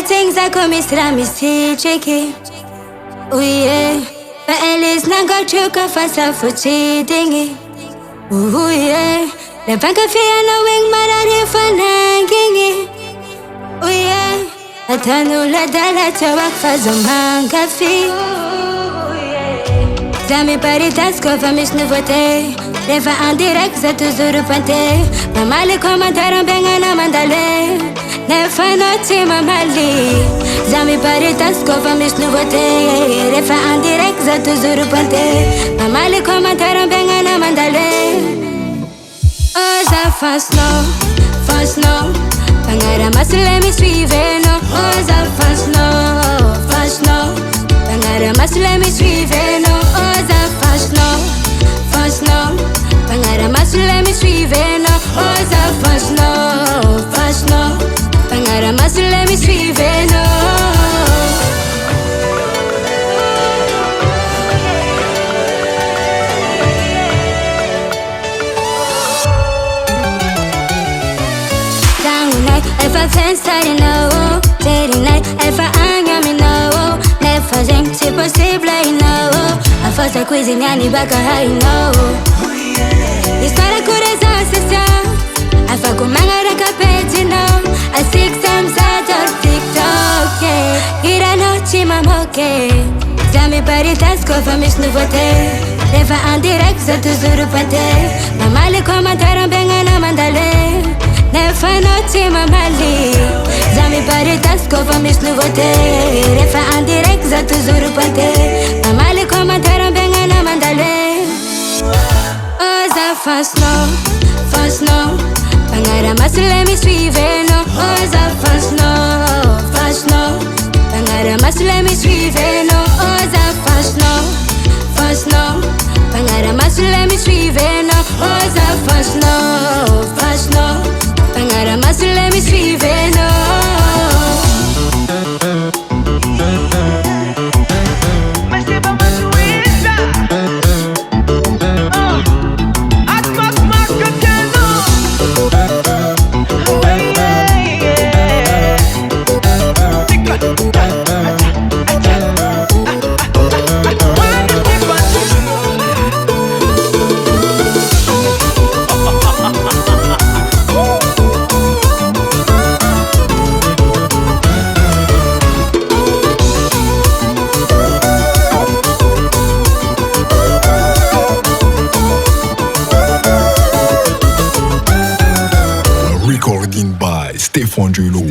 things I come is me see tricky. Oh yeah, but at least now got you can fast for cheating. Oh yeah, the bank of fear no wing man out here for nagging. Oh yeah, I turn to let that to work for some manga fee. Zami pari tasko fa mis nouveautés. Leva en direct c'est toujours repenté. Pas mal les commentaires en bengana mandale. Nefa noche mamali. Zami pari tasko fa mis nouveautés. Leva en direct c'est toujours repenté. Pas mal les commentaires en bengana mandale. Oh ça fast no. Pangara mas let me suivez-nous. Oh ça fast no. Pangara mas let me suivez-nous. Oh ça fast no. Pangara mas let me suivez-nous. Oh ça fast no. Pangara mas let me suivez-nous. If I pensar em não, ter night, if I anga me não, ne fazem se possível e não, a força cozinha ni baca hai não. História curiosa sessão, a facu mangara capete não, a six times a TikTok, ira noite mamoke, já me paritas com mis nouveautés, leva en direct ça toujours repenté, maman les commentaires bem na mandale. Nefa noche mamali. Zami paritas kova mis nouveautés. Refa en direct za toujours repenté. Maman les commentaires bengana mandale. Oh za fast no. Pangara mas let me suivez-nous. Oh za fast no. Pangara mas let me suivez-nous. Oh za fast no. Pangara mas let me suivez-nous. Oh za fast no. Pangara mas let me suivez-nous. Mas c'est pas moi jouer ça. Atmos Marcatano. Recording by Stefan Julo.